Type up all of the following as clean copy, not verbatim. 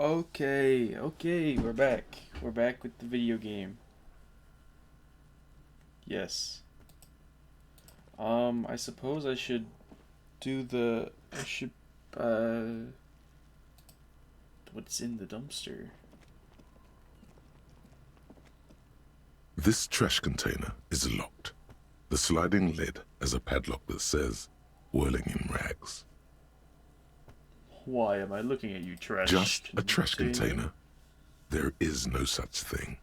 Okay, we're back. We're back with the video game. Yes. I suppose I should do the. I should. What's in the dumpster? This trash container is locked. The sliding lid has a padlock that says, "Whirling in rags." Why am I looking at you, trash? Just a trash container. There is no such thing.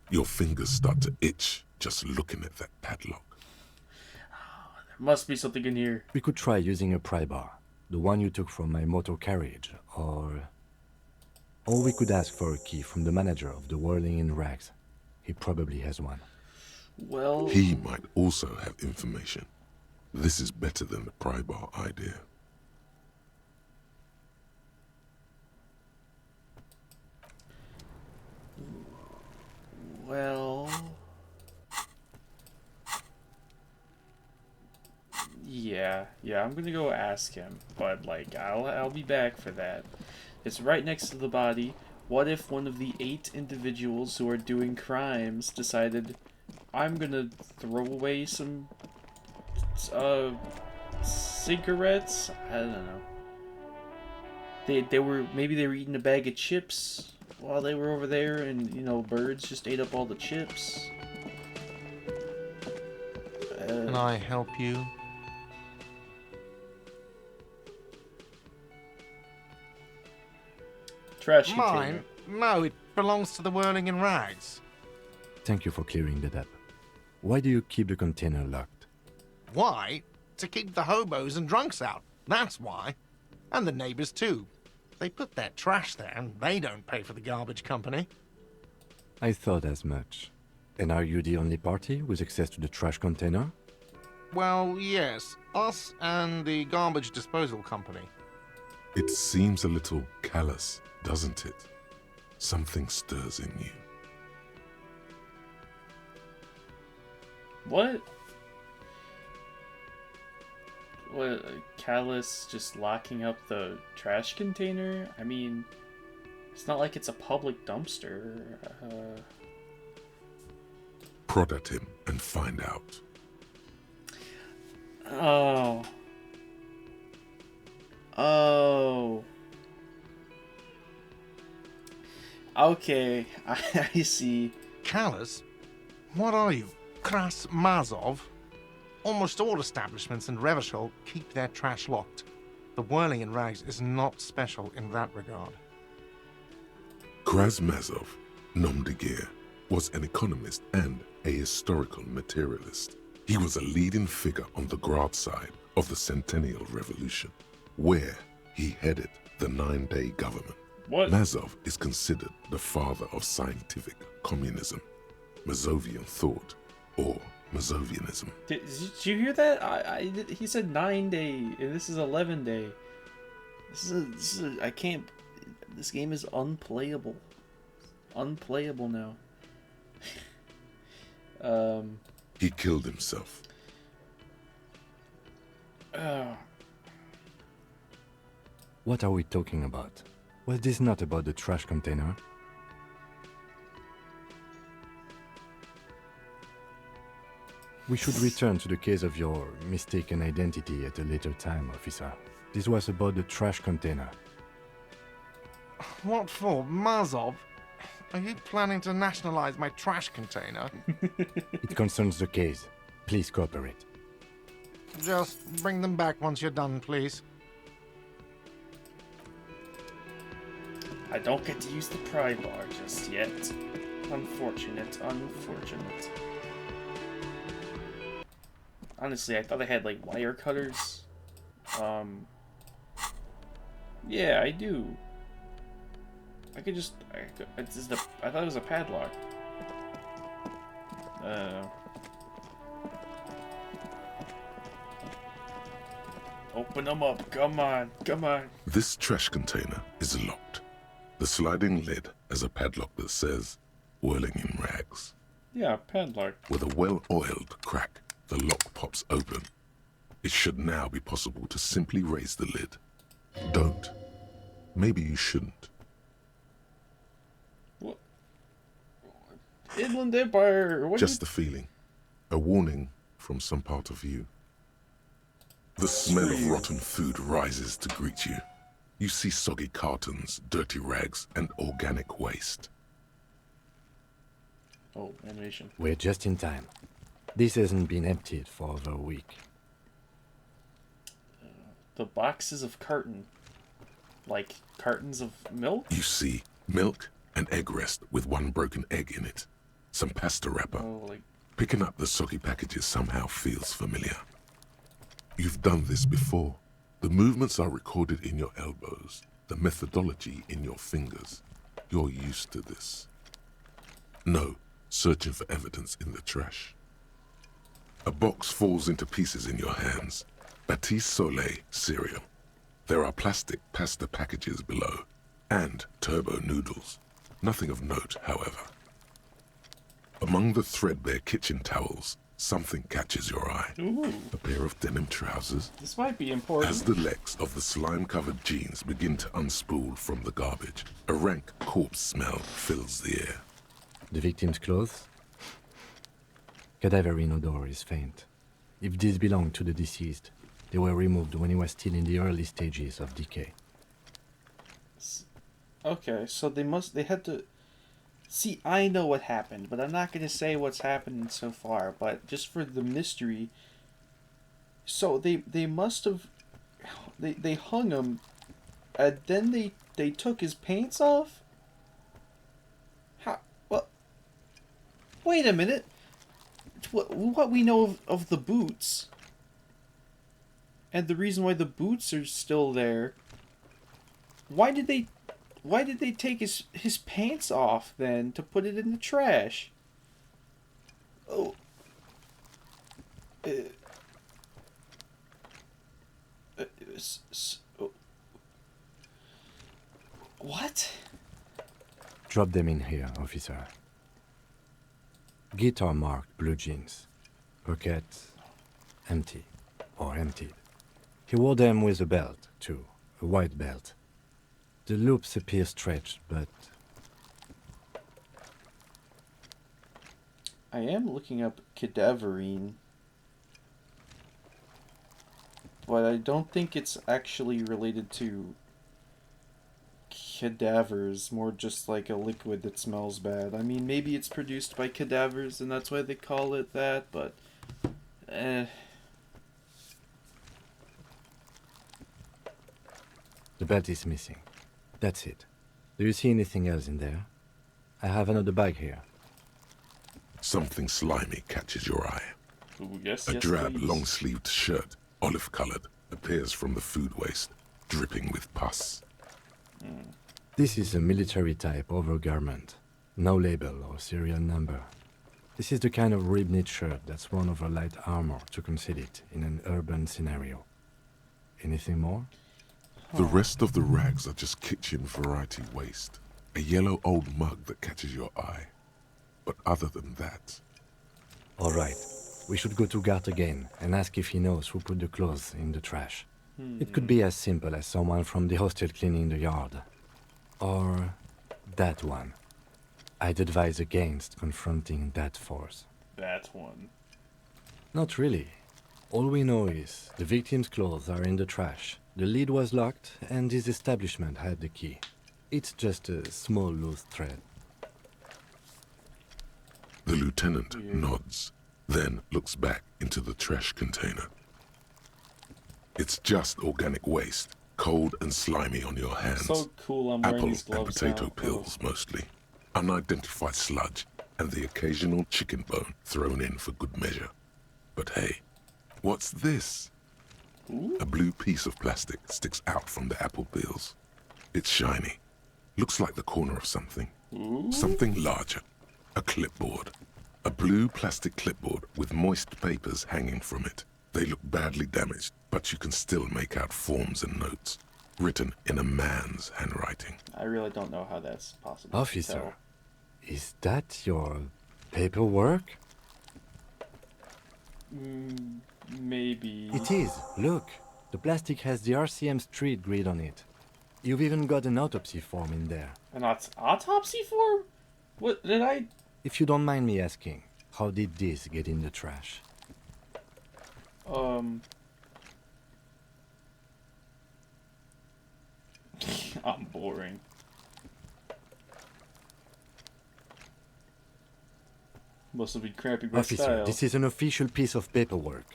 Your fingers start to itch just looking at that padlock. There must be something in here. We could try using a pry bar, the one you took from my motor carriage, or we could ask for a key from the manager of the Whirling in Rags. He probably has one. Well... He might also have information. This is better than the pry bar idea. Well... Yeah, I'm gonna go ask him, but like, I'll be back for that. It's right next to the body. What if one of the 8 individuals who are doing crimes decided, I'm gonna throw away some, cigarettes? I don't know. Maybe they were eating a bag of chips while they were over there, and, you know, birds just ate up all the chips. Can I help you? Trash Mine? container. No, it belongs to the Whirling in Rags. Thank you for clearing that up. Why do you keep the container locked? Why? To keep the hobos and drunks out. That's why. And the neighbors too. They put their trash there and they don't pay for the garbage company. I thought as much. And are you the only party with access to the trash container? Well, yes. Us and the garbage disposal company. It seems a little callous, doesn't it? Something stirs in you. What? What, Callus just locking up the trash container? I mean, it's not like it's a public dumpster. Prod at him and find out. Oh. Oh. Okay, I see. Callous? What are you? Kras Mazov? Almost all establishments in Revachol keep their trash locked. The Whirling in Rags is not special in that regard. Krasmazov, nom de guerre, was an economist and a historical materialist. He was a leading figure on the Grad side of the Centennial Revolution, where he headed the 9-day government. What? Mazov is considered the father of scientific communism, Mazovian thought, or Mazovianism. Did you hear that? He said 9-day, and this is 11-day. I can't. This game is unplayable. Unplayable now. He killed himself. What are we talking about? Was this not about the trash container? We should return to the case of your mistaken identity at a later time, officer. This was about the trash container. What for? Mazov? Are you planning to nationalize my trash container? It concerns the case. Please cooperate. Just bring them back once you're done, please. I don't get to use the pry bar just yet. Unfortunate. Honestly, I thought I had, like, wire cutters. Yeah, I do. I could just... I thought it was a padlock. Open them up. Come on. This trash container is locked. The sliding lid has a padlock that says, "Whirling in Rags." Yeah, padlock. With a well-oiled crack, the lock pops open. It should now be possible to simply raise the lid. Don't. Maybe you shouldn't. What? Inland Empire. What? Just a feeling. A warning from some part of you. The smell of rotten food rises to greet you. You see soggy cartons, dirty rags, and organic waste. Oh, animation. We're just in time. This hasn't been emptied for over a week. The boxes of carton. Like cartons of milk? You see milk and egg rest with one broken egg in it. Some pasta wrapper. Oh, like... Picking up the soggy packages somehow feels familiar. You've done this before. The movements are recorded in your elbows, the methodology in your fingers. You're used to this. No, searching for evidence in the trash. A box falls into pieces in your hands. Batiste Soleil cereal. There are plastic pasta packages below, and turbo noodles. Nothing of note, however. Among the threadbare kitchen towels, something catches your eye. Ooh, A pair of denim trousers. this might be important. As the legs of the slime-covered jeans begin to unspool from the garbage, a rank corpse smell fills the air. The victim's clothes? Cadaverine odor is faint. If these belong to the deceased, they were removed when he was still in the early stages of decay. Okay, so they had to... See, I know what happened, but I'm not going to say what's happened so far, but just for the mystery... So they must have... They hung him, and then they took his pants off? How... What? Wait a minute! What we know of the boots... And the reason why the boots are still there... Why did they take his pants off then to put it in the trash? Oh. Oh. What? Drop them in here, officer. Guitar marked blue jeans. Pocket empty. Or emptied. He wore them with a belt, too. A white belt. The loops appear stretched, but... I am looking up cadaverine. But I don't think it's actually related to cadavers, more just like a liquid that smells bad. I mean, maybe it's produced by cadavers and that's why they call it that, but... The belt is missing. That's it. Do you see anything else in there? I have another bag here. Something slimy catches your eye. Ooh, yes, A yes, drab, please. long-sleeved shirt, olive-colored, appears from the food waste, dripping with pus. This is a military-type overgarment. No label or serial number. This is the kind of rib-knit shirt that's worn over light armor to conceal it in an urban scenario. Anything more? The rest of the rags are just kitchen variety waste. A yellow old mug that catches your eye. But other than that, All right. We should go to Gart again and ask if he knows who put the clothes in the trash. It could be as simple as someone from the hostel cleaning the yard. Or that one. I'd advise against confronting that force. That one. Not really. All we know is the victim's clothes are in the trash. The lid was locked and his establishment had the key. It's just a small loose thread. the lieutenant Yeah. nods, then looks back into the trash container. It's just organic waste, cold and slimy on your hands. So cool I'm wearing Apple these and gloves potato now. peels mostly. Unidentified sludge, and the occasional chicken bone thrown in for good measure. But hey, what's this? Ooh. A blue piece of plastic sticks out from the apple peels. It's shiny. Looks like the corner of something. Ooh. Something larger. A clipboard. A blue plastic clipboard with moist papers hanging from it. They look badly damaged, but you can still make out forms and notes, written in a man's handwriting. I really don't know how that's possible. to Officer, tell. is that your paperwork? Maybe. It is. Look, the plastic has the RCM street grid on it. You've even got an autopsy form in there. An autopsy form? What did I? If you don't mind me asking, how did this get in the trash? I'm boring. Must have been cramping my Officer, style. this is an official piece of paperwork.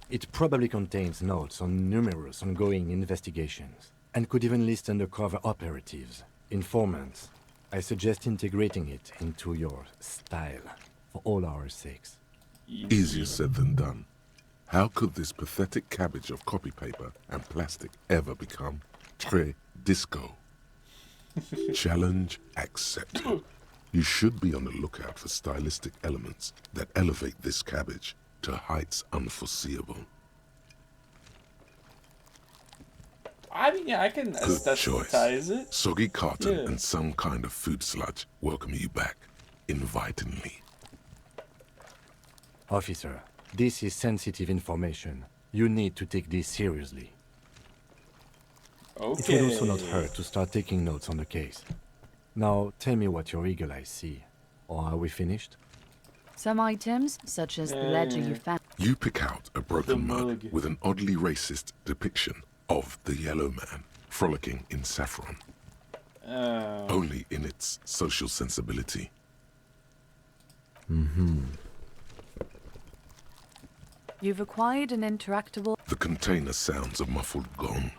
It probably contains notes on numerous ongoing investigations, and could even list undercover operatives, informants. I suggest integrating it into your style, for all our sakes. Easier said than done. How could this pathetic cabbage of copy paper and plastic ever become très disco? Challenge accepted. You should be on the lookout for stylistic elements that elevate this cabbage to heights unforeseeable. I mean, yeah, I can Good choice. aesthetize it. Soggy carton Yeah. and some kind of food sludge welcome you back, invitingly. Officer, this is sensitive information. You need to take this seriously. Okay. It would also not hurt to start taking notes on the case. Now, tell me what your eagle eyes see. Or are we finished? Some items, such as the ledger you found. You pick out a broken The mug mug. with an oddly racist depiction of the yellow man frolicking in saffron, only in its social sensibility. You've acquired an interactable. The container sounds a muffled gong.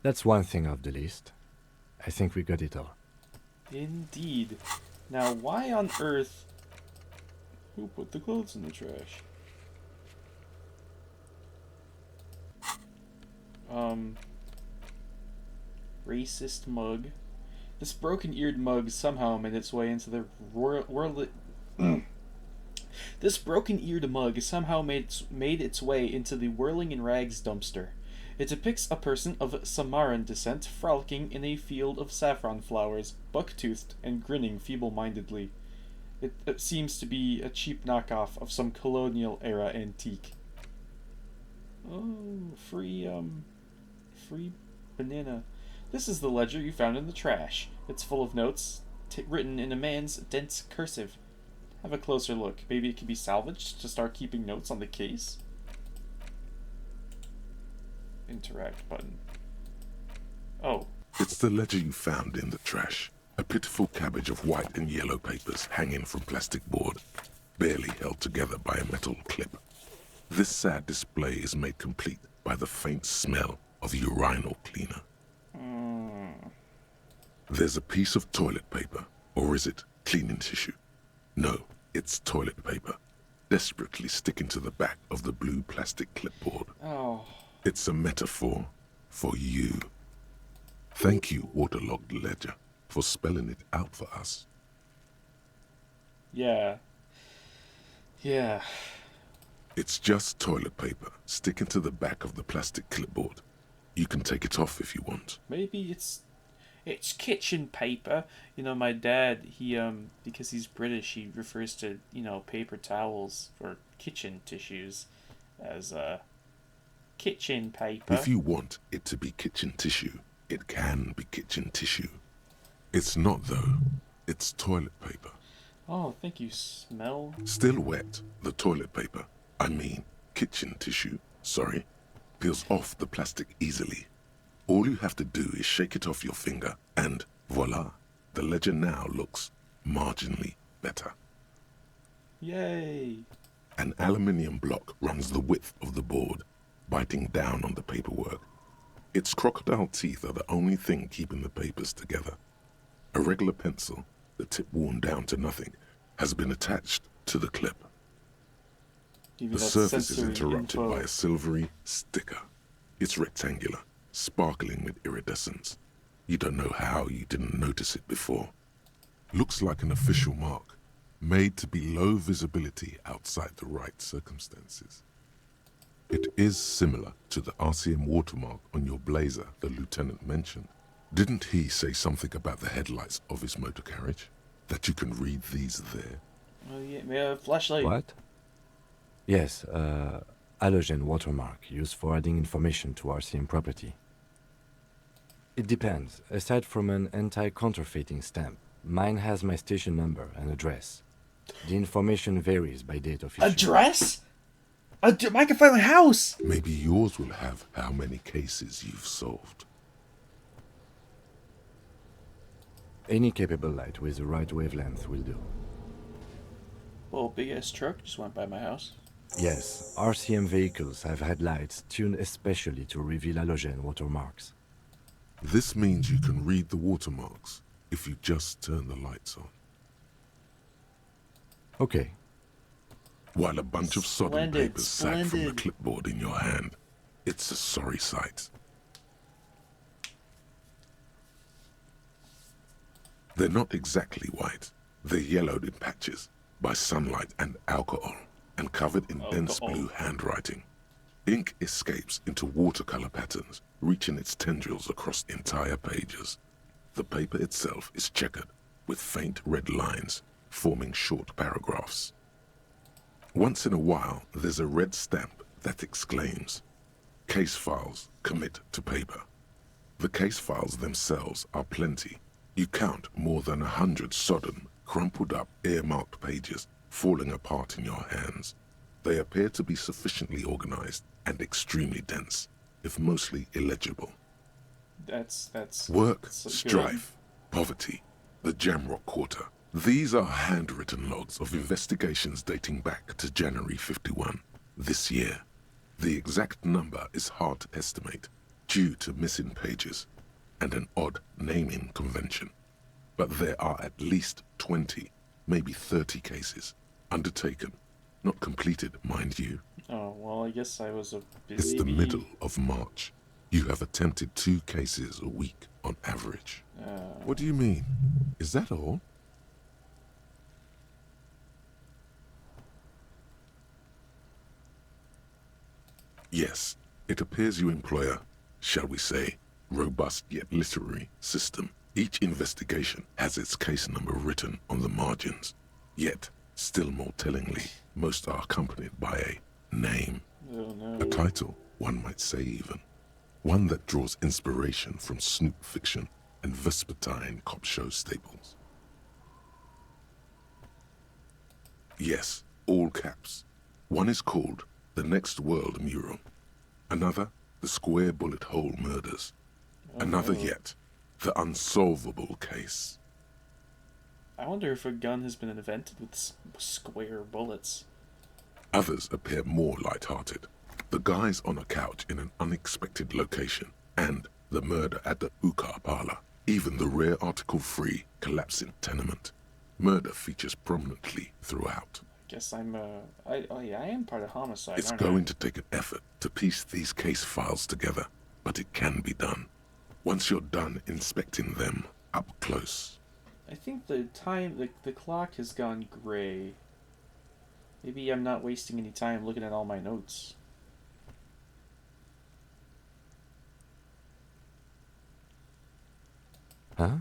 That's one thing off the list. I think we got it all. Indeed. Now, why on earth? Who put the clothes in the trash? Racist mug. This broken-eared mug somehow made its way into the royal. This broken-eared mug somehow made its way into the whirling in rags dumpster. It depicts a person of Samaran descent frolicking in a field of saffron flowers, buck-toothed and grinning feeble-mindedly. It seems to be a cheap knockoff of some colonial-era antique. Oh, free banana. This is the ledger you found in the trash. It's full of notes, written in a man's dense cursive. Have a closer look. Maybe it can be salvaged to start keeping notes on the case? Interact button. Oh. It's the ledger you found in the trash. A pitiful cabbage of white and yellow papers hanging from plastic board, barely held together by a metal clip. This sad display is made complete by the faint smell of urinal cleaner. There's a piece of toilet paper, or is it cleaning tissue? No, it's toilet paper, desperately sticking to the back of the blue plastic clipboard. Oh. It's a metaphor for you. Thank you, waterlogged ledger, for spelling it out for us. Yeah. Yeah. It's just toilet paper sticking to the back of the plastic clipboard. You can take it off if you want. Maybe it's kitchen paper. You know, my dad, he because he's British, he refers to, paper towels or kitchen tissues as kitchen paper. If you want it to be kitchen tissue, it can be kitchen tissue. It's not though. It's toilet paper. Oh, thank you, smell. Still wet, the toilet paper, kitchen tissue, peels off the plastic easily. All you have to do is shake it off your finger, and voila, the ledger now looks marginally better. Yay! An aluminium block runs the width of the board, biting down on the paperwork. Its crocodile teeth are the only thing keeping the papers together. A regular pencil, the tip worn down to nothing, has been attached to the clip. The surface is interrupted by a silvery sticker. It's rectangular, sparkling with iridescence. You don't know how you didn't notice it before. Looks like an official mark, made to be low visibility outside the right circumstances. It is similar to the RCM watermark on your blazer the lieutenant mentioned. Didn't he say something about the headlights of his motor carriage? That you can read these there? Oh yeah, may I have a flashlight? What? Yes, I halogen watermark used for adding information to RCM property. It depends. Aside from an anti-counterfeiting stamp, mine has my station number and address. The information varies by date of issue. Address? I can find my house! Maybe yours will have how many cases you've solved. Any capable light with the right wavelength will do. Well, big ass truck just went by my house. Yes, RCM vehicles have headlights tuned especially to reveal halogen watermarks. This means you can read the watermarks if you just turn the lights on. Okay. While a bunch of sodden Splendid, papers sag from the splendid. clipboard in your hand, it's a sorry sight. They're not exactly white. They're yellowed in patches by sunlight and alcohol, and covered in dense Alcohol. blue handwriting. Ink escapes into watercolor patterns, reaching its tendrils across entire pages. The paper itself is checkered, with faint red lines, forming short paragraphs. Once in a while, there's a red stamp that exclaims, "Case files commit to paper." The case files themselves are plenty. You count more than 100 sodden, crumpled up, earmarked pages falling apart in your hands. They appear to be sufficiently organized and extremely dense, if mostly illegible. That's Work, that's good. strife, poverty, the Jamrock Quarter. These are handwritten logs of investigations dating back to January 51, this year. The exact number is hard to estimate due to missing pages and an odd naming convention. But there are at least 20, maybe 30 cases undertaken, not completed, mind you. Oh, well, I guess I was a It's busy the bee. middle of March. You have attempted 2 cases a week on average. What do you mean? Is that all? Yes, it appears you employ a, shall we say, robust yet literary system. Each investigation has its case number written on the margins. Yet, still more tellingly, most are accompanied by a name. Oh no. A title, one might say even. One that draws inspiration from snoop fiction and vespertine cop show staples. Yes, all caps. One is called The Next World Mural. Another, The Square Bullet Hole Murders. Another no. yet, The Unsolvable Case. I wonder if a gun has been invented with square bullets. Others appear more light-hearted. The guys on a couch in an unexpected location, and the murder at the hookah parlor. Even the rare article-free collapsing tenement. Murder features prominently throughout. Guess I'm I am part of homicide. It's aren't going I? to take an effort to piece these case files together, but it can be done. Once you're done inspecting them up close. I think the clock has gone gray. Maybe I'm not wasting any time looking at all my notes. Huh?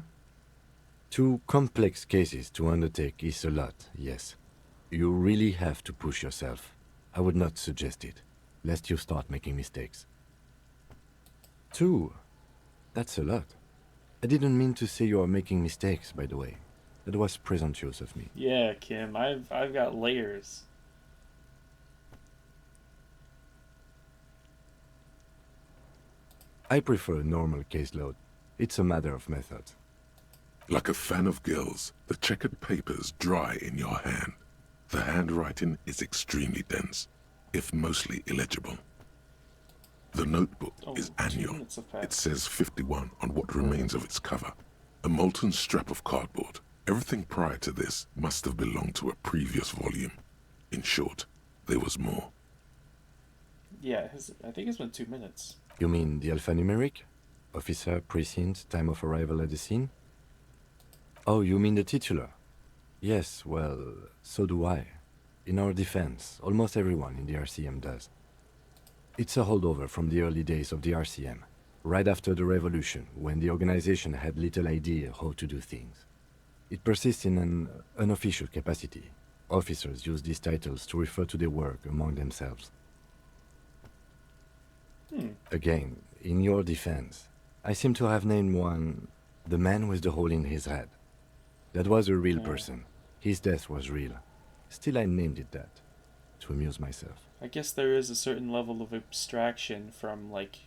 2 complex cases to undertake is a lot, yes. You really have to push yourself. I would not suggest it, lest you start making mistakes. 2? That's a lot. I didn't mean to say you are making mistakes, by the way. That was presumptuous of me. Yeah, Kim, I've got layers. I prefer a normal caseload. It's a matter of method. Like a fan of gills, the checkered papers dry in your hand. The handwriting is extremely dense, if mostly illegible. The notebook is 2 annual. minutes have passed. It says 51 on what remains of its cover. A molten scrap of cardboard. Everything prior to this must have belonged to a previous volume. In short, there was more. Yeah, I think it's been 2 minutes. You mean the alphanumeric? Officer, precinct, time of arrival at the scene? Oh, you mean the titular? Yes, well, so do I. In our defense, almost everyone in the RCM does. It's a holdover from the early days of the RCM, right after the revolution, when the organization had little idea how to do things. It persists in an unofficial capacity. Officers use these titles to refer to their work among themselves. Again, in your defense, I seem to have named one the man with the hole in his head. That was a real person. His death was real. Still, I named it that, to amuse myself. I guess there is a certain level of abstraction from, like,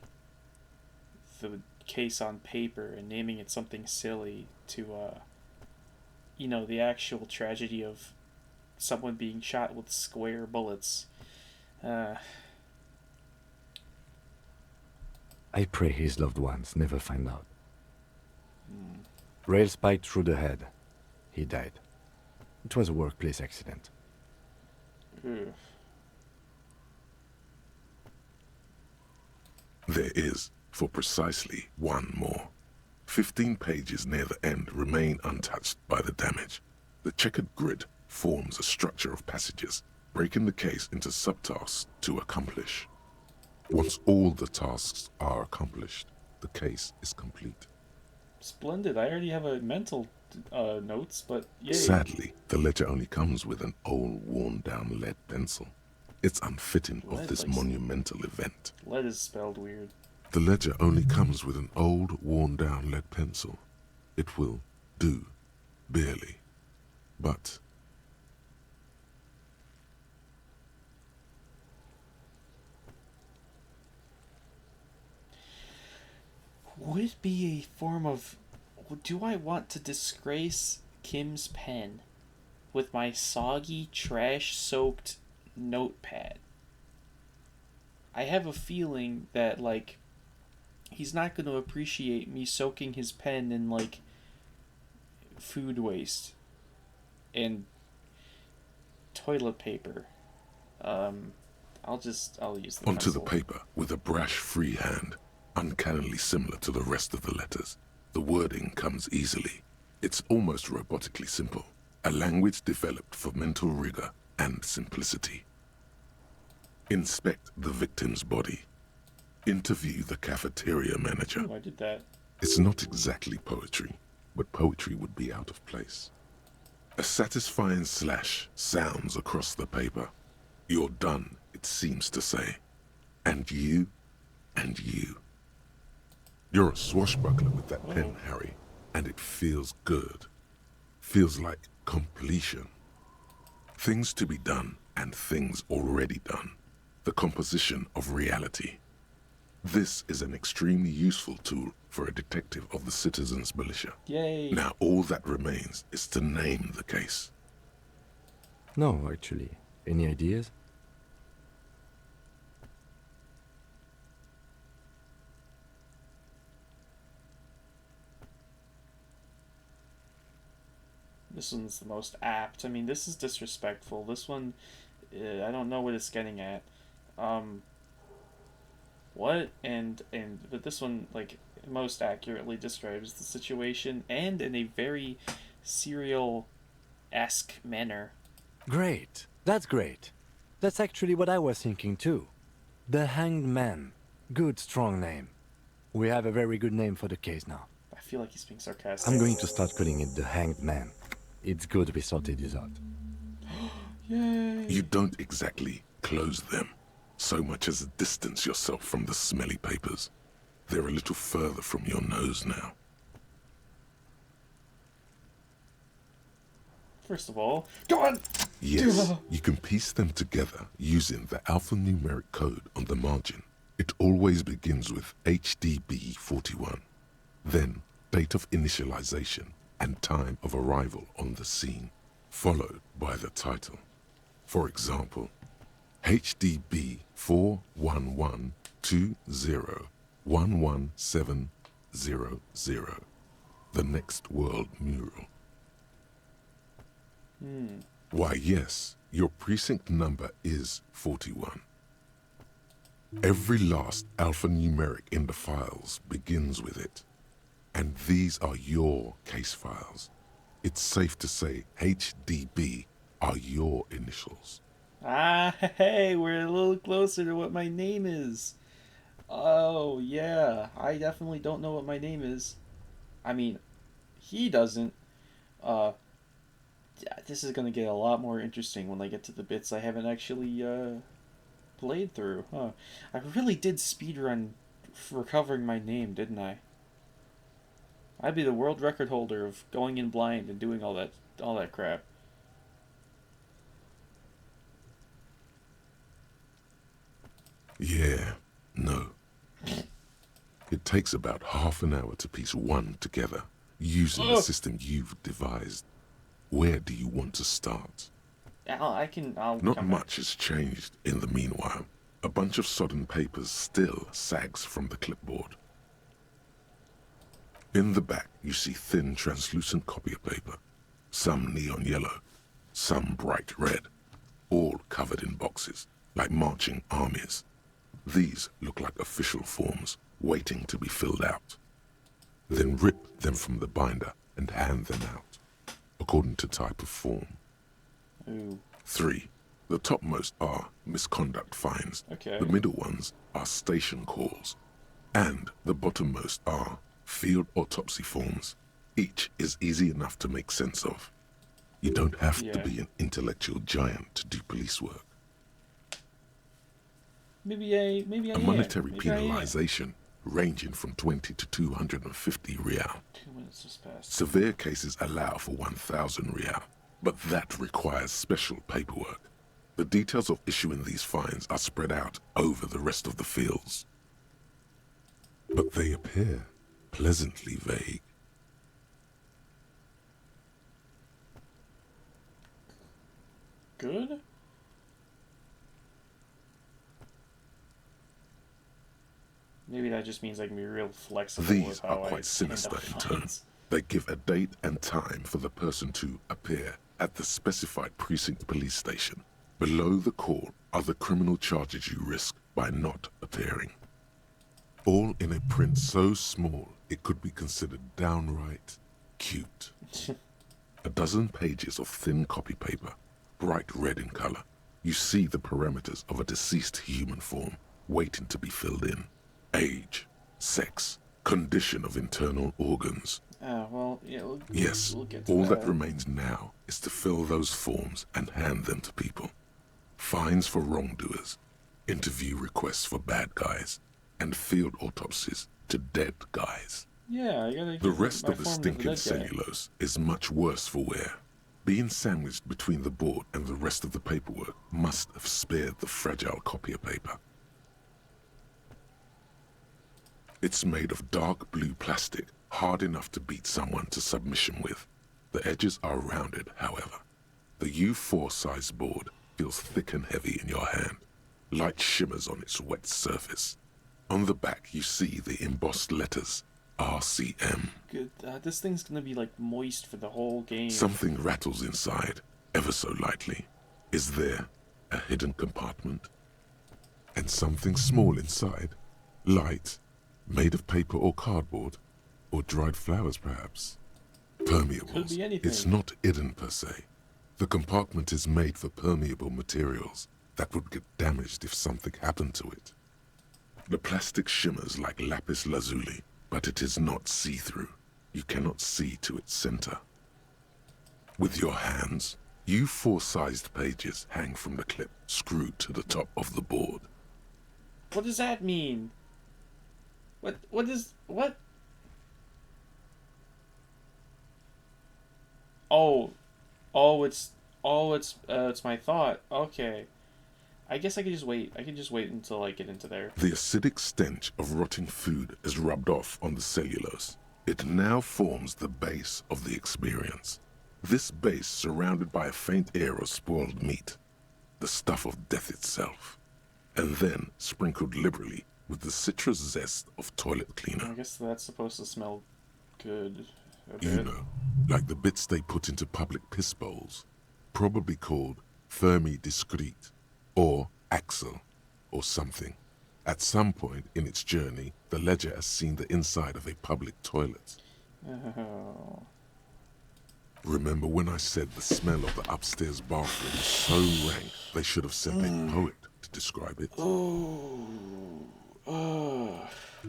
the case on paper and naming it something silly to, the actual tragedy of someone being shot with square bullets. I pray his loved ones never find out. Rail spiked through the head. He died. It was a workplace accident. Ugh. There is, for precisely one more. 15 pages near the end remain untouched by the damage. The checkered grid forms a structure of passages, breaking the case into subtasks to accomplish. Once all the tasks are accomplished, the case is complete. Splendid. I already have a mental notes, but yay. Sadly, the ledger only comes with an old, worn-down lead pencil. It's unfitting of Lead, this like, monumental event. Lead is spelled weird. The ledger only comes with an old, worn-down lead pencil. It will do, barely. But Would it be a form of... Do I want to disgrace Kim's pen with my soggy, trash-soaked notepad? I have a feeling that, like, he's not going to appreciate me soaking his pen in, like, food waste and toilet paper. I'll use the onto the pencil. paper with a brash free hand, uncannily similar to the rest of the letters. The wording comes easily. It's almost robotically simple, a language developed for mental rigor and simplicity. Inspect the victim's body. Interview the cafeteria manager. Oh, I did that. It's not exactly poetry, but poetry would be out of place. A satisfying slash sounds across the paper. You're done, it seems to say. And you, and you. You're a swashbuckler with that pen, Harry, and it feels good. Feels like completion. Things to be done and things already done. The composition of reality. This is an extremely useful tool for a detective of the Citizens Militia. Yay! Now all that remains is to name the case. No, actually. Any ideas? This one's the most apt. I mean, this is disrespectful. This one, I don't know what it's getting at. What? But this one, like, most accurately describes the situation and in a very serial-esque manner. Great. That's great. That's actually what I was thinking too. The Hanged Man. Good, strong name. We have a very good name for the case now. I feel like he's being sarcastic. I'm going to start calling it the Hanged Man. It's good we sorted this out. Yay! You don't exactly close them, so much as distance yourself from the smelly papers. They're a little further from your nose now. First of all, go on! Yes, you can piece them together using the alphanumeric code on the margin. It always begins with HDB 41, then date of initialization and time of arrival on the scene, followed by the title. For example, HDB 41120111700, the Next World Mural. Why, yes, your precinct number is 41. Every last alphanumeric in the files begins with it. And these are your case files. It's safe to say HDB are your initials. Ah, hey, we're a little closer to what my name is. Oh, yeah, I definitely don't know what my name is. I mean, he doesn't. Yeah, this is gonna get a lot more interesting when I get to the bits I haven't actually, Blade through, huh? I really did speedrun recovering my name, didn't I? I'd be the world record holder of going in blind and doing all that crap. Yeah, no. It takes about half an hour to piece one together, using the system you've devised. Where do you want to start? I'll Not come much has changed in the meanwhile. A bunch of sodden papers still sags from the clipboard. In the back, you see thin, translucent copier paper. Some neon yellow, some bright red, all covered in boxes, like marching armies. These look like official forms, waiting to be filled out. Then rip them from the binder and hand them out, according to type of form. Ooh. 3. The topmost are misconduct fines. Okay. The middle ones are station calls. And the bottommost are field autopsy forms. Each is easy enough to make sense of. You don't have to be an intellectual giant to do police work. Maybe I A am. monetary Maybe I am. penalization ranging from 20 to 250 real. 2 minutes has passed. Severe cases allow for 1,000 real, but that requires special paperwork. The details of issuing these fines are spread out over the rest of the fields. But they appear pleasantly vague. Good? Maybe that just means I can be real flexible with These how are quite sinister in tone. fines. They give a date and time for the person to appear at the specified precinct police station. Below the call are the criminal charges you risk by not appearing. All in a print so small it could be considered downright cute. A dozen pages of thin copy paper, bright red in color. You see the parameters of a deceased human form waiting to be filled in. Age, sex, condition of internal organs. Well, yeah, Yes, we'll get to all that remains now is to fill those forms and hand them to people. Fines for wrongdoers, interview requests for bad guys, and field autopsies to dead guys. Yeah, I gotta The get rest my of the form to stinking dead guy. cellulose is much worse for wear. Being sandwiched between the board and the rest of the paperwork must have spared the fragile copier paper. It's made of dark blue plastic, hard enough to beat someone to submission with. The edges are rounded, however. The U4 size board feels thick and heavy in your hand. Light shimmers on its wet surface. On the back you see the embossed letters, RCM. Good. This thing's gonna be like moist for the whole game. Something rattles inside, ever so lightly. Is there a hidden compartment? And something small inside, light, made of paper or cardboard, or dried flowers perhaps. Permeables. Could be anything. It's not hidden per se. The compartment is made for permeable materials that would get damaged if something happened to it. The plastic shimmers like lapis lazuli, but it is not see-through. You cannot see to its center. With your hands, U4-sized pages hang from the clip screwed to the top of the board. What does that mean? What? It's my thought. Okay. I guess I could just wait. I could just wait until I get into there. The acidic stench of rotting food is rubbed off on the cellulose. It now forms the base of the experience. This base surrounded by a faint air of spoiled meat, the stuff of death itself, and then sprinkled liberally with the citrus zest of toilet I cleaner. guess that's supposed to smell good. A You bit. know, like the bits they put into public piss bowls, probably called Fermi Discrete, or Axel, or something. At some point in its journey, the ledger has seen the inside of a public toilet. Oh. Remember when I said the smell of the upstairs bathroom was so rank they should have sent a poet to describe it?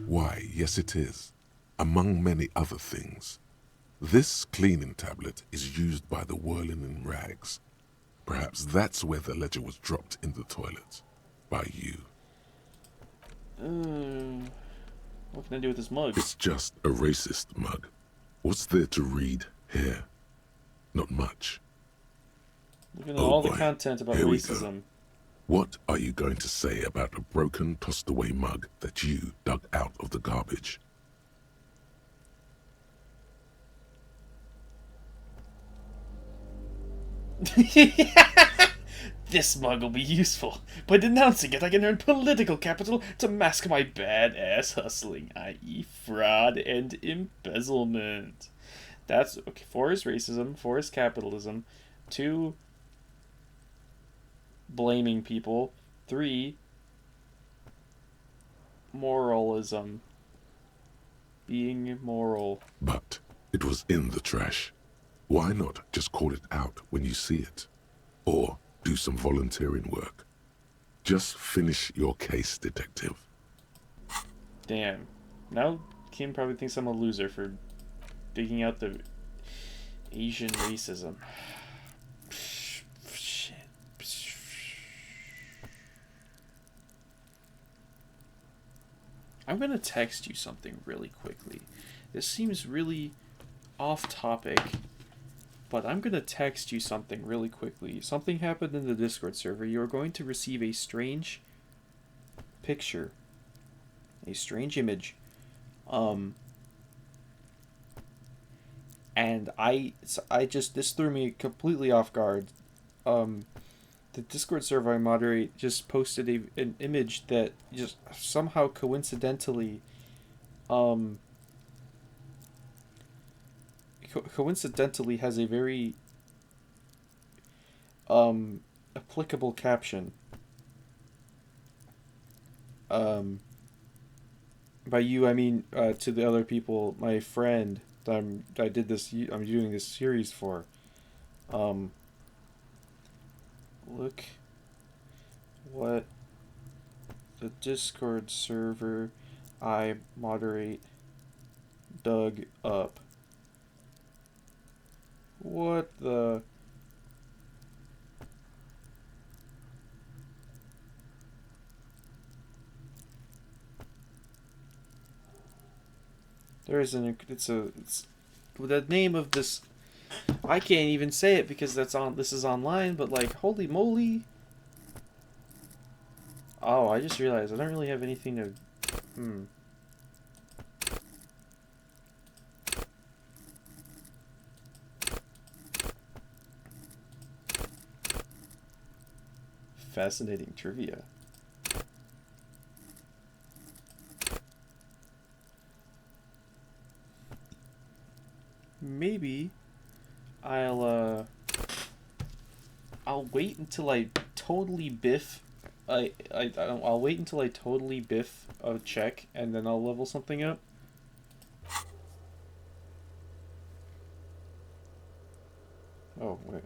Why, yes it is, among many other things. This cleaning tablet is used by the whirling in rags. Perhaps that's where the ledger was dropped in the toilet. by you. What can I do with this mug? It's just a racist mug. What's there to read here? Not much. Look at Oh all the boy. content about Here we go. racism. What are you going to say about a broken, tossed-away mug that you dug out of the garbage? This mug will be useful. By denouncing it, I can earn political capital to mask my badass hustling, i.e. fraud and embezzlement. That's, okay, 4 is racism, 4 is capitalism, 2, blaming people, 3, moralism. Being immoral. But it was in the trash. Why not just call it out when you see it? Or do some volunteering work. Just finish your case, detective. Damn. Now Kim probably thinks I'm a loser for digging out the Asian racism. Shit. I'm gonna text you something really quickly. This seems really off topic, but I'm gonna text you something really quickly. Something happened in the Discord server. You are going to receive a strange picture. A strange image. And I just, this threw me completely off guard. The Discord server I moderate just posted an image that just somehow coincidentally, coincidentally has a very, applicable caption. By you, I mean, to the other people, my friend that I'm doing this series for. Look what the Discord server I moderate dug up. What the... There is it's the name of this, I can't even say it because this is online, but like, holy moly. Oh, I just realized I don't really have anything to, Fascinating trivia. Maybe I'll wait until I totally biff. I'll wait until I totally biff a check and then I'll level something up. Oh wait,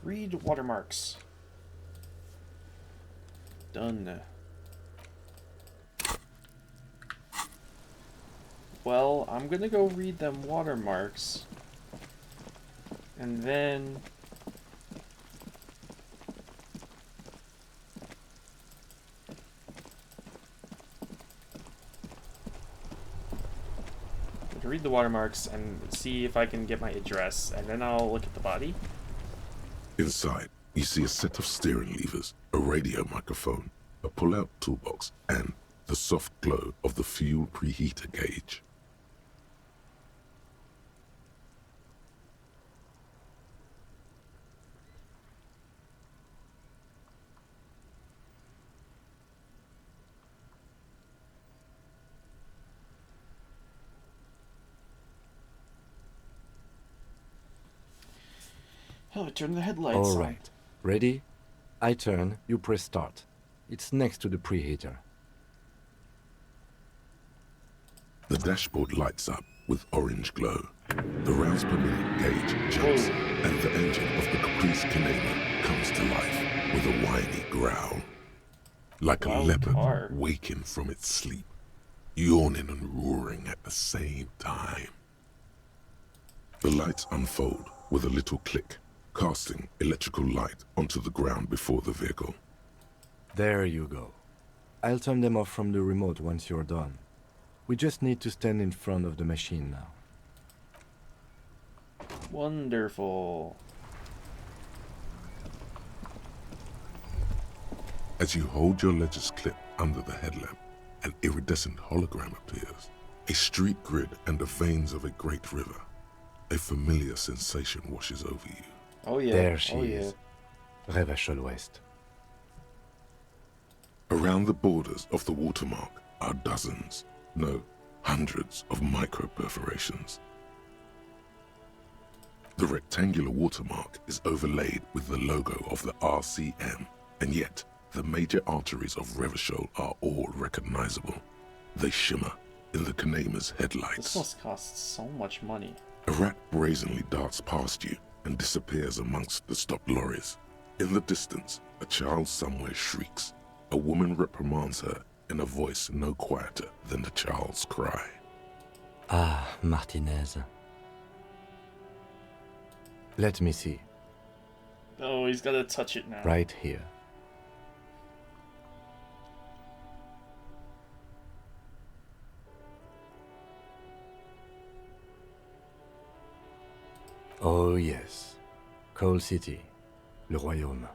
read watermarks. Done. Well, I'm gonna go read them watermarks. And then... read the watermarks and see if I can get my address, and then I'll look at the body. Inside, you see a set of steering levers, a radio microphone, a pull-out toolbox, and the soft glow of the fuel preheater gauge. Oh, turn the headlights All on. right. Ready? I turn, you press start. It's next to the preheater. The dashboard lights up with orange glow. The rounds per minute gauge jumps, and the engine of the Caprice Canadian comes to life with a whiny growl. like a Loud leopard car. waking from its sleep, yawning and roaring at the same time. The lights unfold with a little click, casting electrical light onto the ground before the vehicle. There you go. I'll turn them off from the remote once you're done. We just need to stand in front of the machine now. Wonderful. As you hold your ledger's clip under the headlamp, an iridescent hologram appears. A street grid and the veins of a great river. A familiar sensation washes over you. Oh yeah. There she oh, is. Revachol West. Around the borders of the watermark are dozens, no, hundreds of micro-perforations. The rectangular watermark is overlaid with the logo of the RCM, and yet the major arteries of Revachol are all recognizable. They shimmer in the Kanema's This headlights. must cost so much money. A rat brazenly darts past you and disappears amongst the stopped lorries. In the distance, a child somewhere shrieks. A woman reprimands her in a voice no quieter than the child's cry. Ah, Martinez. Let me see. Oh, he's gotta touch it now. Right here. Oh yes. Coal City. Le Royaume.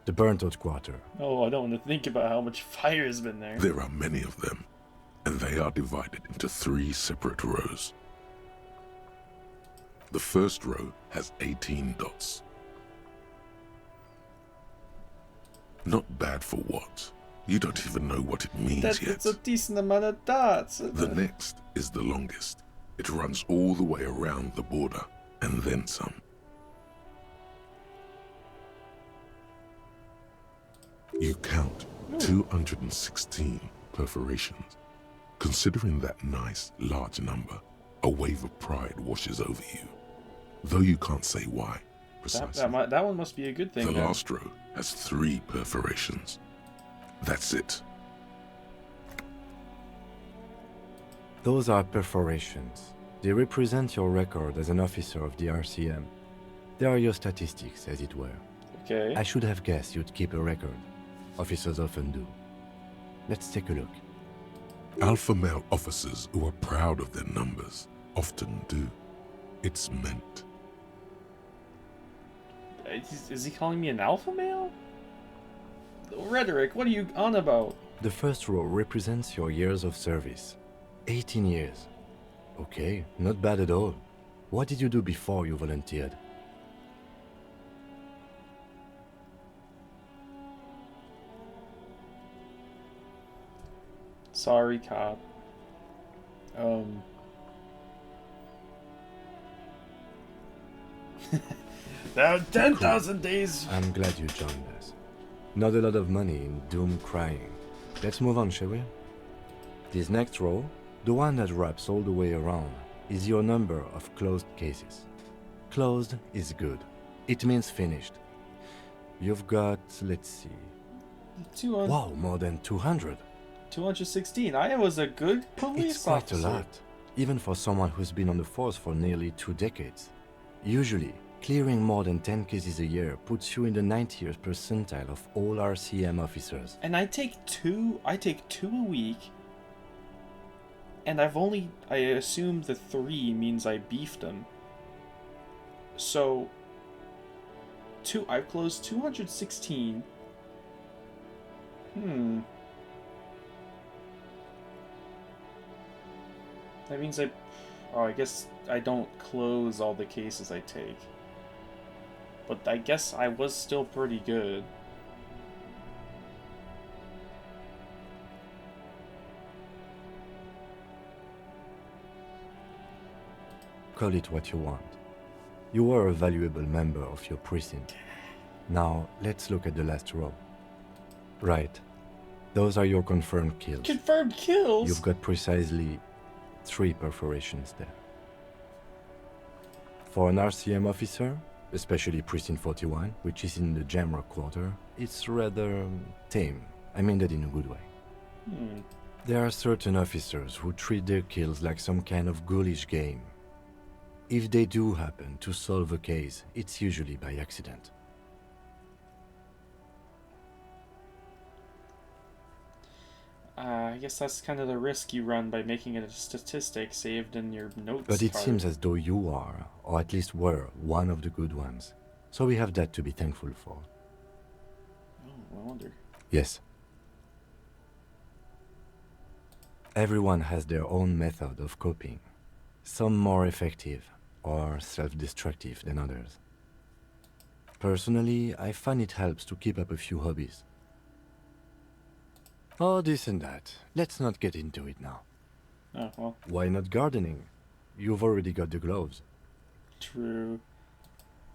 The burnt-out quarter. Oh, I don't want to think about how much fire has been there. There are many of them, and they are divided into 3 separate rows. The first row has 18 dots. Not bad for what? You don't even know what it means yet. It's a decent amount of dots. The next is the longest. It runs all the way around the border, and then some. You count 216 perforations. Considering that nice, large number, a wave of pride washes over you. Though you can't say why, precisely. That one must be a good thing. The then. last row has 3 perforations. That's it. Those are perforations. They represent your record as an officer of the RCM. They are your statistics, as it were. Okay. I should have guessed you'd keep a record. Officers often do. Let's take a look. Alpha male officers who are proud of their numbers often do. It's meant. Is he calling me an alpha male? Rhetoric, what are you on about? The first row represents your years of service. 18 years. Okay, not bad at all. What did you do before you volunteered? Sorry, cop. Now 10,000 days. I'm glad you joined us. Not a lot of money in doom crying. Let's move on, shall we? This next row, the one that wraps all the way around, is your number of closed cases. Closed is good. It means finished. You've got, let's see. 200, Wow, more than 200. 216. I was a good police It's quite officer. a lot, even for someone who's been on the force for nearly 2 decades. Usually, clearing more than 10 cases a year puts you in the 90th percentile of all RCM officers. And I take two a week. And I assume the 3 means I beefed them. So, I've closed 216. That means I guess I don't close all the cases I take. But I guess I was still pretty good. Call it what you want. You were a valuable member of your precinct. Now, let's look at the last row. Right. Those are your confirmed kills. Confirmed kills? You've got precisely 3 perforations there. For an RCM officer, especially Precinct 41, which is in the Jamrock quarter, it's rather tame, I mean that in a good way. Hmm. There are certain officers who treat their kills like some kind of ghoulish game. If they do happen to solve a case, it's usually by accident. I guess that's kind of the risk you run by making it a statistic saved in your notes But it card. seems as though you are, or at least were, one of the good ones. So we have that to be thankful for. Oh, I wonder. Yes. Everyone has their own method of coping. Some more effective or self-destructive than others. Personally, I find it helps to keep up a few hobbies. Oh, this and that. Let's not get into it now. Oh, well, Why not gardening? You've already got the gloves. true.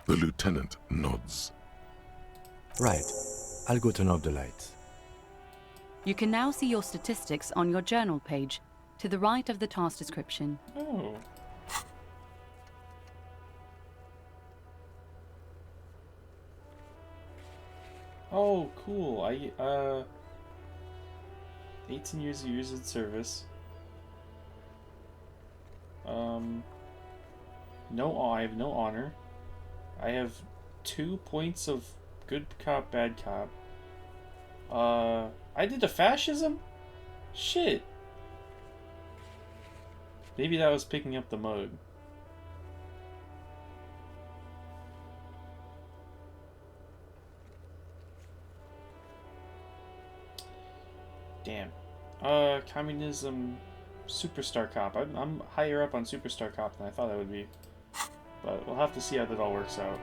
The lieutenant nods. Right. I'll go turn off the lights. You can now see your statistics on your journal page, to the right of the task description. Oh. Oh, cool. 18 years in service. No, I have no honor. I have 2 points of good cop, bad cop. I did a fascism? Shit. Maybe that was picking up the mug. Damn. Communism Superstar Cop. I'm higher up on Superstar Cop than I thought I would be. But we'll have to see how that all works out.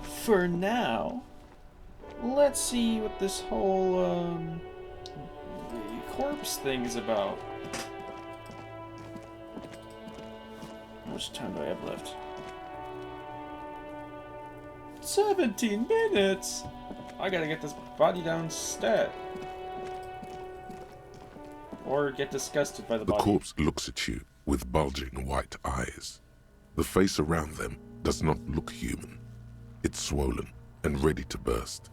For now, let's see what this whole, corpse thing is about. How much time do I have left? 17 minutes! I gotta get this body down stat. Or get disgusted by the The body. corpse looks at you with bulging white eyes. The face around them does not look human. It's swollen and ready to burst.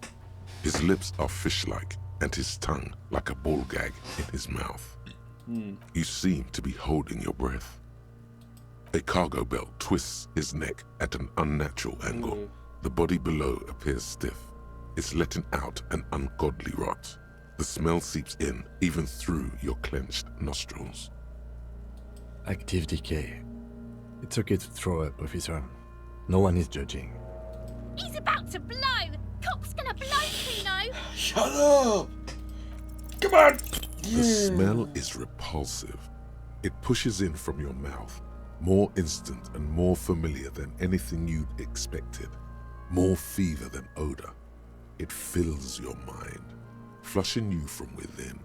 His lips are fish-like and his tongue like a ball gag in his mouth. You seem to be holding your breath. A cargo belt twists his neck at an unnatural angle. Ooh. The body below appears stiff. It's letting out an ungodly rot. The smell seeps in even through your clenched nostrils. Active decay. It's okay to throw up, officer. No one is judging. He's about to blow! Cop's gonna blow, Pino! Shut up! Come on! The smell is repulsive. It pushes in from your mouth, more instant and more familiar than anything you'd expected, more fever than odor. It fills your mind, flushing you from within.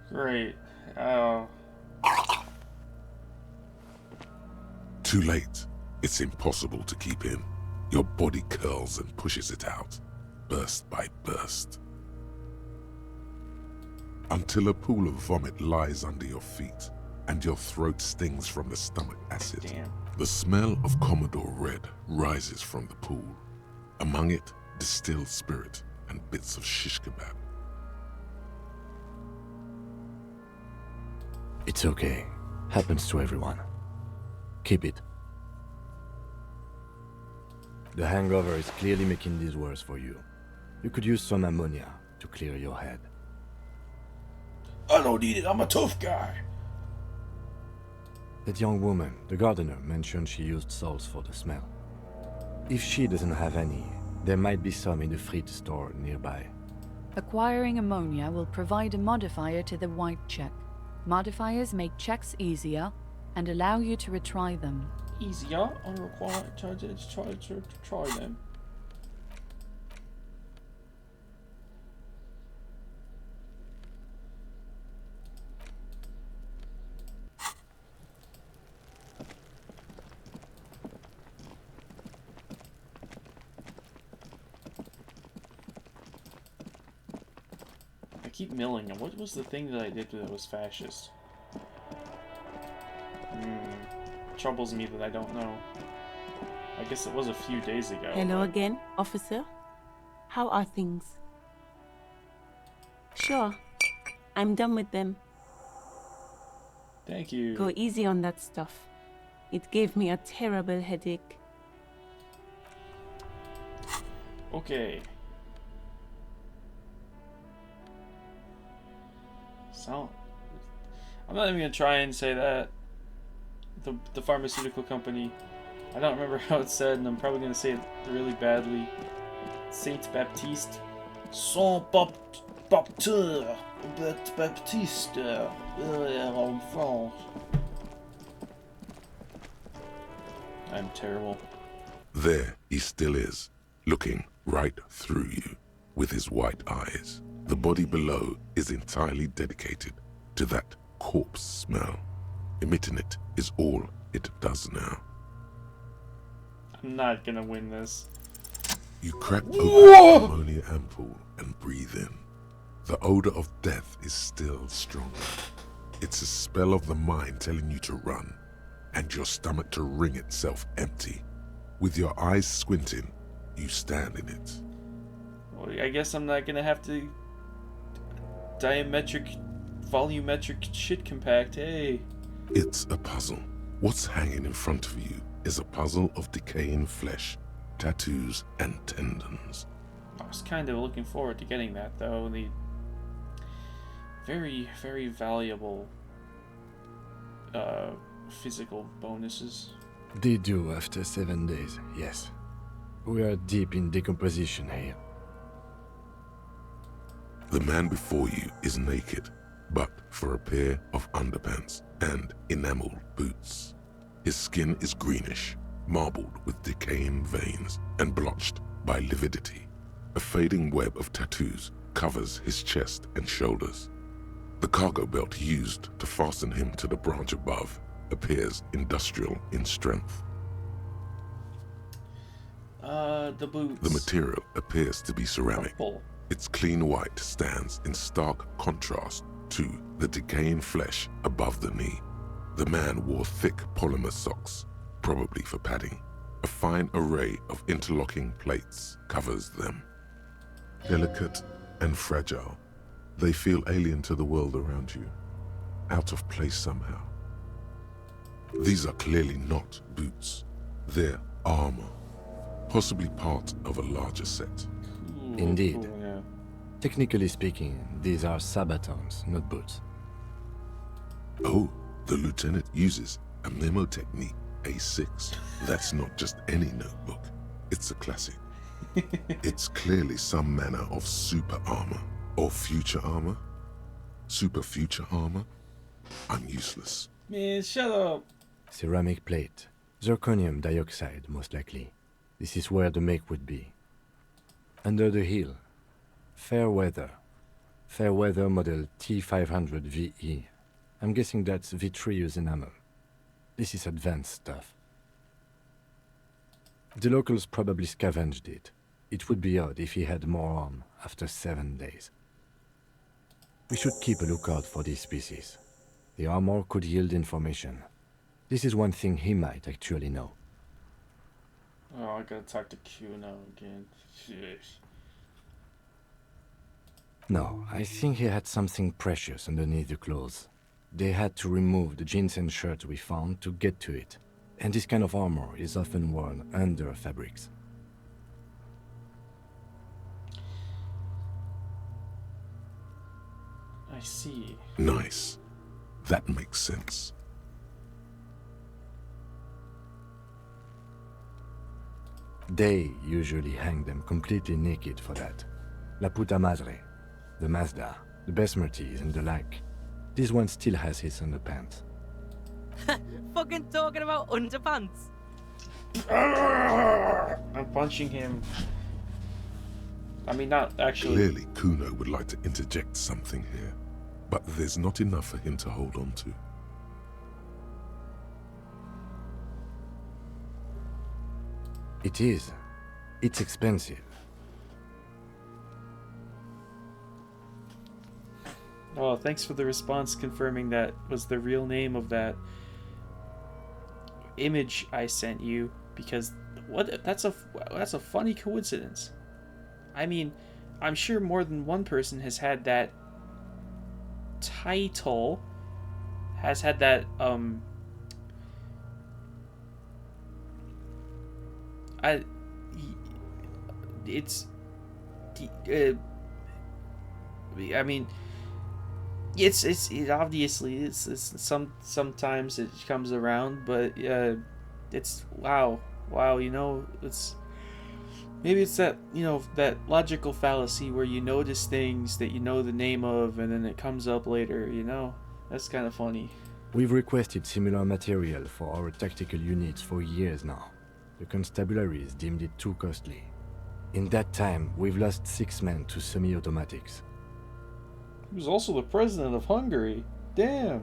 Great. Oh. Too late. It's impossible to keep in. Your body curls and pushes it out, burst by burst. Until a pool of vomit lies under your feet, and your throat stings from the stomach acid. Damn. The smell of Commodore Red rises from the pool. Among it, distilled spirit and bits of shish kebab. It's okay. Happens to everyone. Keep it. The hangover is clearly making this worse for you. You could use some ammonia to clear your head. I don't need it, I'm a tough guy. That young woman, the gardener, mentioned she used salts for the smell. If she doesn't have any, there might be some in the fridge store nearby. Acquiring ammonia will provide a modifier to the white check. Modifiers make checks easier and allow you to retry them. Easier, unrequired, try them. I keep milling them. What was the thing that I did that was fascist? troubles me that I don't know. I guess it was a few days ago. Hello but- again, officer. How are things? Sure. I'm done with them. Thank you. Go easy on that stuff. It gave me a terrible headache. Okay. So, I'm not even gonna try and say that. The pharmaceutical company. I don't remember how it's said, and I'm probably gonna say it really badly. Saint Baptiste. Baptiste. En France. I'm terrible. There he still is, looking right through you with his white eyes. The body below is entirely dedicated to that corpse smell. Emitting it is all it does now. I'm not gonna win this. You crack open the ammonia ampoule and breathe in. The odor of death is still strong. It's a spell of the mind telling you to run, and your stomach to wring itself empty. With your eyes squinting, you stand in it. Well, I guess I'm not gonna have to volumetric shit compact. Hey. It's a puzzle. What's hanging in front of you is a puzzle of decaying flesh, tattoos, and tendons. I was kind of looking forward to getting that, though. The very, very valuable physical bonuses. They do after 7 days, yes. We are deep in decomposition here. The man before you is naked, but for a pair of underpants and enameled boots. His skin is greenish, marbled with decaying veins and blotched by lividity. A fading web of tattoos covers his chest and shoulders. The cargo belt used to fasten him to the branch above appears industrial in strength. The boots. The material appears to be ceramic. Purple. Its clean white stands in stark contrast to the decaying flesh above the knee. The man wore thick polymer socks, probably for padding. A fine array of interlocking plates covers them. Delicate and fragile, they feel alien to the world around you, out of place somehow. These are clearly not boots. They're armor, possibly part of a larger set. Cool, Indeed. cool, yeah. Technically speaking, these are sabatons, not boots. Oh, the lieutenant uses a memo technique A6. That's not just any notebook. It's a classic. It's clearly some manner of super armor or future armor. Super future armor? I'm useless. Man, shut up. Ceramic plate. Zirconium dioxide, most likely. This is where the make would be. Under the heel. Fair weather. Fair weather model T500 VE. I'm guessing that's vitreous enamel. This is advanced stuff. The locals probably scavenged it. It would be odd if he had more on after 7 days. We should keep a lookout for this species. The armor could yield information. This is one thing he might actually know. Oh, I gotta talk to Q now again. Sheesh. No, I think he had something precious underneath the clothes. They had to remove the jeans and shirts we found to get to it. And this kind of armor is often worn under fabrics. I see. Nice. That makes sense. They usually hang them completely naked for that. La puta madre, the Mazda, the Besmerties and the like. This one still has his underpants. Fucking talking about underpants. I'm punching him. I mean, not actually. Clearly, Kuno would like to interject something here, but there's not enough for him to hold on to. It is. It's expensive. Oh, thanks for the response confirming that was the real name of that image I sent you because that's a funny coincidence. I mean, I'm sure more than one person has had that title, has had that I it's I mean it obviously it's sometimes it comes around, but it's wow, you know, it's maybe it's that, you know, that logical fallacy where you notice things that you know the name of and then it comes up later, you know. That's kind of funny. We've requested similar material for our tactical units for years now. The constabularies deemed it too costly. In that time, we've lost 6 men to semi-automatics. He was also the president of Hungary. Damn.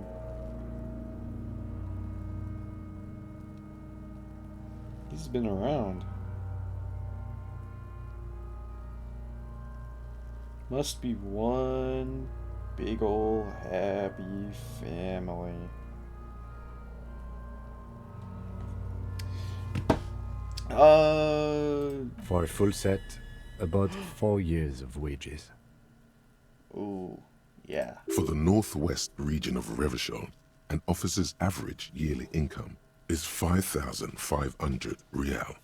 He's been around. Must be one big ol' happy family. For a full set, about 4 years of wages. Ooh, yeah. For the northwest region of Revachol, an officer's average yearly income is 5,500 rial,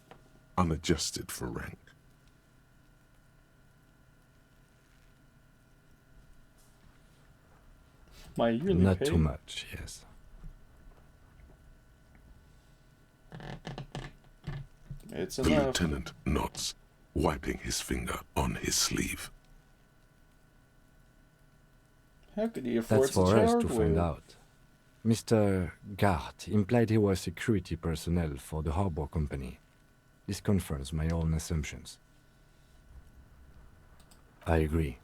unadjusted for rank. My yearly Not pay? too much, yes. It's The enough. lieutenant nods, wiping his finger on his sleeve. How could he afford That's such for us to hardware? find out. Mr. Gart implied he was security personnel for the harbor company. This confirms my own assumptions. I agree.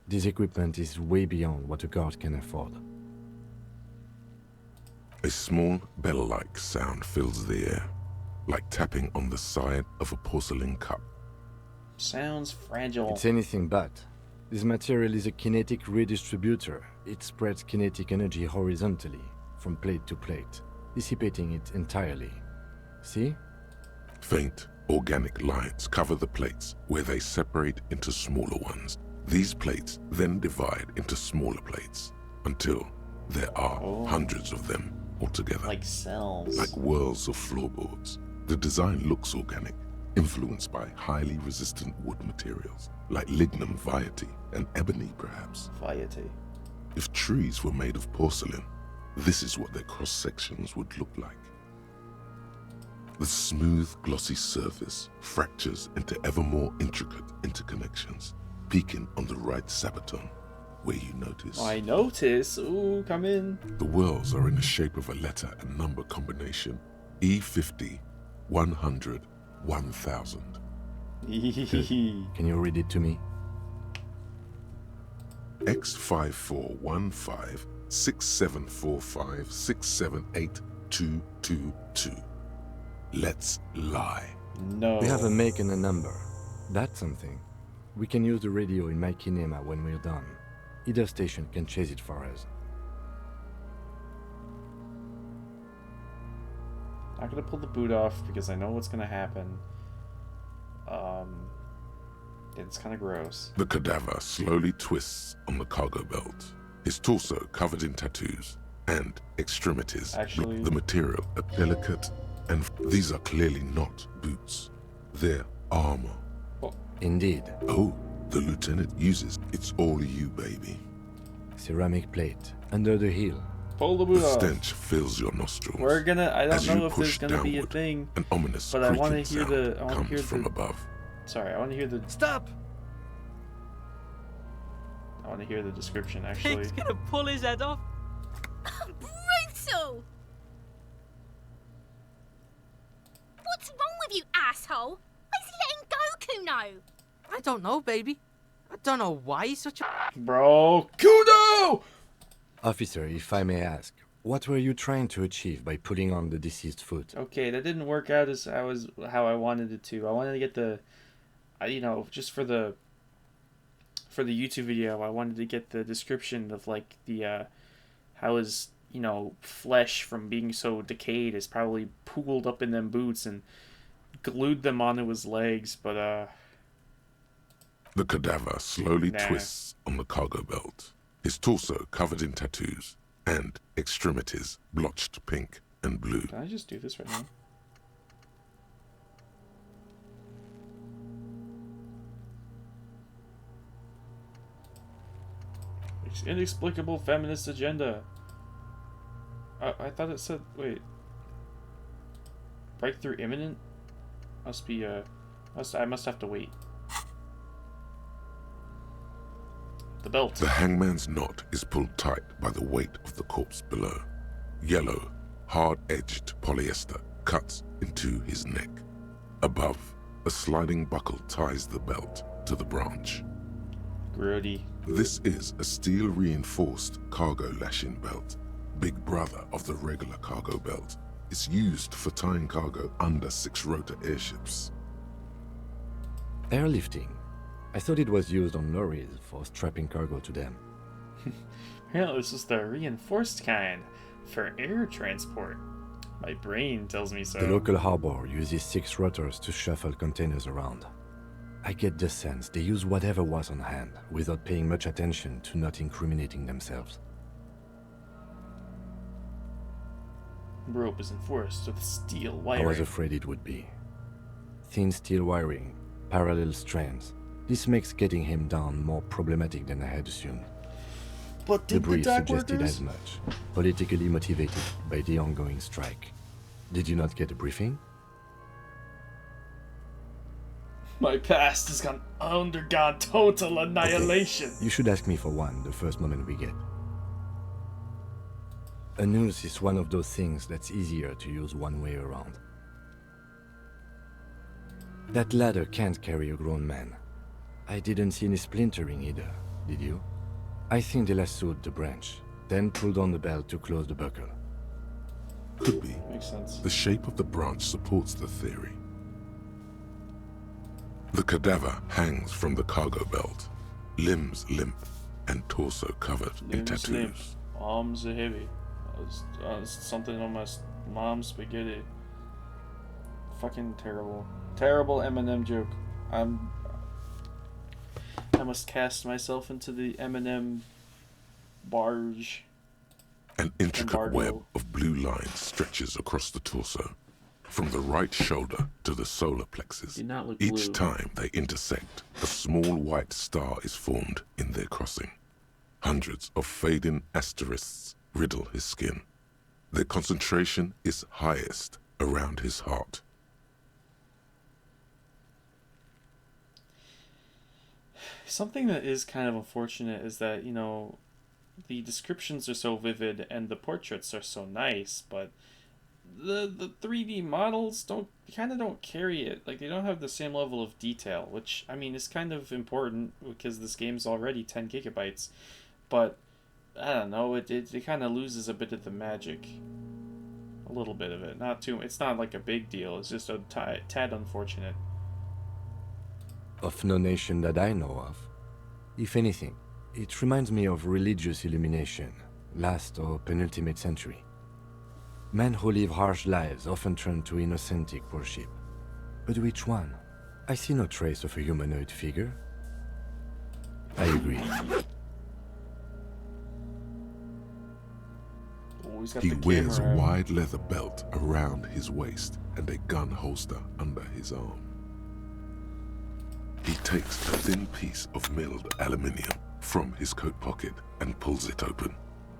This equipment is way beyond what a guard can afford. A small bell-like sound fills the air, like tapping on the side of a porcelain cup. Sounds fragile. It's anything but. This material is a kinetic redistributor. It spreads kinetic energy horizontally, from plate to plate, dissipating it entirely. See? Faint, organic lines cover the plates where they separate into smaller ones. These plates then divide into smaller plates until there are hundreds of them altogether. Like cells. Like whirls of floorboards. The design looks organic, influenced by highly resistant wood materials, like lignum vitae and ebony perhaps. Vitae. If trees were made of porcelain, this is what their cross-sections would look like. The smooth, glossy surface fractures into ever more intricate interconnections, peaking on the right sabaton, where you notice. I notice. Ooh, come in. The whirls are in the shape of a letter and number combination, E50, 100, 1000. Can you read it to me? X5415 6745 678 222. Let's lie. No. We have a make and a number. That's something. We can use the radio in my kinema when we're done. Either station can chase it for us. Not gonna pull the boot off because I know what's gonna happen. It's kind of gross. The cadaver slowly twists on the cargo belt, his torso covered in tattoos, and extremities Actually- with the material a delicate, and these are clearly not boots. They're armor. Indeed. Oh, the lieutenant uses it's all you, baby. Ceramic plate. Under the heel. Pull the The boot off. stench fills your nostrils. We're gonna. I As don't you know if there's push gonna be a downward, thing. An ominous But I want to creaking hear sound the. I want to comes hear from the. above. Sorry, I want to hear the. Stop! I want to hear the description actually. Pig's gonna pull his head off. Brutal! What's wrong with you, asshole? Why is he letting Goku know? I don't know, baby. I don't know why he's such a... Bro, Kudo! Officer, if I may ask, what were you trying to achieve by putting on the deceased foot? Okay, that didn't work out as how I wanted it to. I wanted to get the, just for the YouTube video, I wanted to get the description of like the how his you know, flesh from being so decayed is probably pooled up in them boots and glued them onto his legs, but The cadaver slowly nah. twists on the cargo belt, his torso covered in tattoos, and extremities blotched pink and blue. Can I just do this right now? Inexplicable feminist agenda. I thought it said, wait. Breakthrough imminent? Must be, I must have to wait. The belt. The hangman's knot is pulled tight by the weight of the corpse below. Yellow, hard-edged polyester cuts into his neck. Above, a sliding buckle ties the belt to the branch. Grody. This is a steel-reinforced cargo lashing belt. Big brother of the regular cargo belt. It's used for tying cargo under 6-rotor airships. Airlifting. I thought it was used on lorries for strapping cargo to them. Well, this is the reinforced kind for air transport. My brain tells me so. The local harbor uses 6 rotors to shuffle containers around. I get the sense they use whatever was on hand without paying much attention to not incriminating themselves. Rope is enforced with steel I wiring. was afraid it would be. Thin steel wiring, parallel strands. This makes getting him down more problematic than I had assumed. But The did the brief dock suggested workers? as much, politically motivated by the ongoing strike. Did you not get a briefing? My past has undergone total annihilation. You should ask me for one the first moment we get. A noose is one of those things that's easier to use one way around. That ladder can't carry a grown man. I didn't see any splintering either, did you? I think they lassoed the branch, then pulled on the belt to close the buckle. Could be. Makes sense. The shape of the branch supports the theory. The cadaver hangs from the cargo belt, limbs limp and torso covered in Limbs tattoos. limp, arms are heavy. Something on my mom's spaghetti. Fucking terrible. Terrible Eminem joke. I must cast myself into the Eminem barge. An intricate Embargo. web of blue lines stretches across the torso, from the right shoulder to the solar plexus. Did not look Each blue. time they intersect, a small white star is formed in their crossing. Hundreds of fading asterisks riddle his skin. Their concentration is highest around his heart. Something that is kind of unfortunate is that, you know, the descriptions are so vivid and the portraits are so nice, but the 3D models don't carry it. Like, they don't have the same level of detail, which, I mean, is kind of important because this game's already 10 gigabytes. But I don't know, it kind of loses a bit of the magic. A little bit of it. Not too. It's not like a big deal. It's just a tad unfortunate. Of no nation that I know of. If anything, it reminds me of religious illumination, last or penultimate century. Men who live harsh lives often turn to innocentic worship. But which one? I see no trace of a humanoid figure. I agree. Oh, he's got He the wears a camera out. wide leather belt around his waist and a gun holster under his arm. He takes a thin piece of milled aluminium from his coat pocket and pulls it open.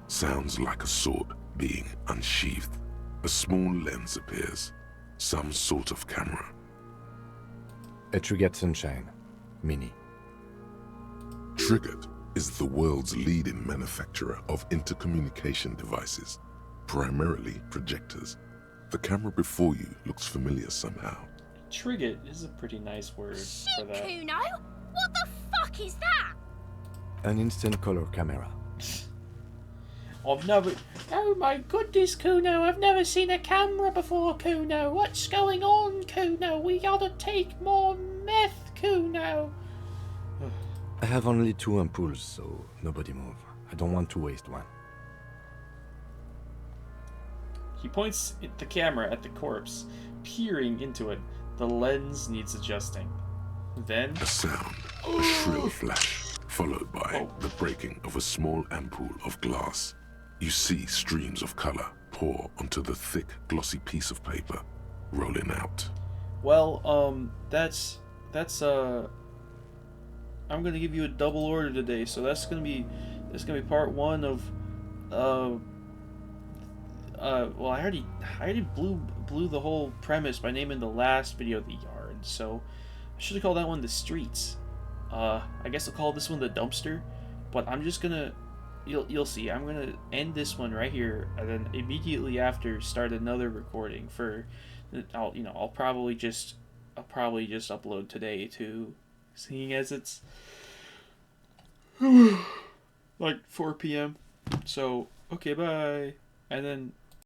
Sounds like a sword being unsheathed. A small lens appears. Some sort of camera. A Trigger Sunshine. Mini. Triggered is the world's leading manufacturer of intercommunication devices, primarily projectors. The camera before you looks familiar somehow. Trigget is a pretty nice word for Shit, that. Kuno! What the fuck is that? An instant color camera. I've never. Oh my goodness, Kuno! I've never seen a camera before, Kuno. What's going on, Kuno? We gotta take more meth, Kuno. I have only 2 ampoules, so nobody move. I don't want to waste one. He points the camera at the corpse, peering into it. The lens needs adjusting. Then A sound, a shrill flash, followed by the breaking of a small ampoule of glass. You see streams of color pour onto the thick, glossy piece of paper, rolling out. well, that's I'm gonna give you a double order today, so that's gonna be part one of well, I already blew the whole premise by naming the last video the yard, so I should have called that one the streets. I guess I'll call this one the dumpster, but I'm just gonna you'll see. I'm gonna end this one right here, and then immediately after start another recording for I'll probably just upload today too, seeing as it's like 4 p.m. So okay, bye, and then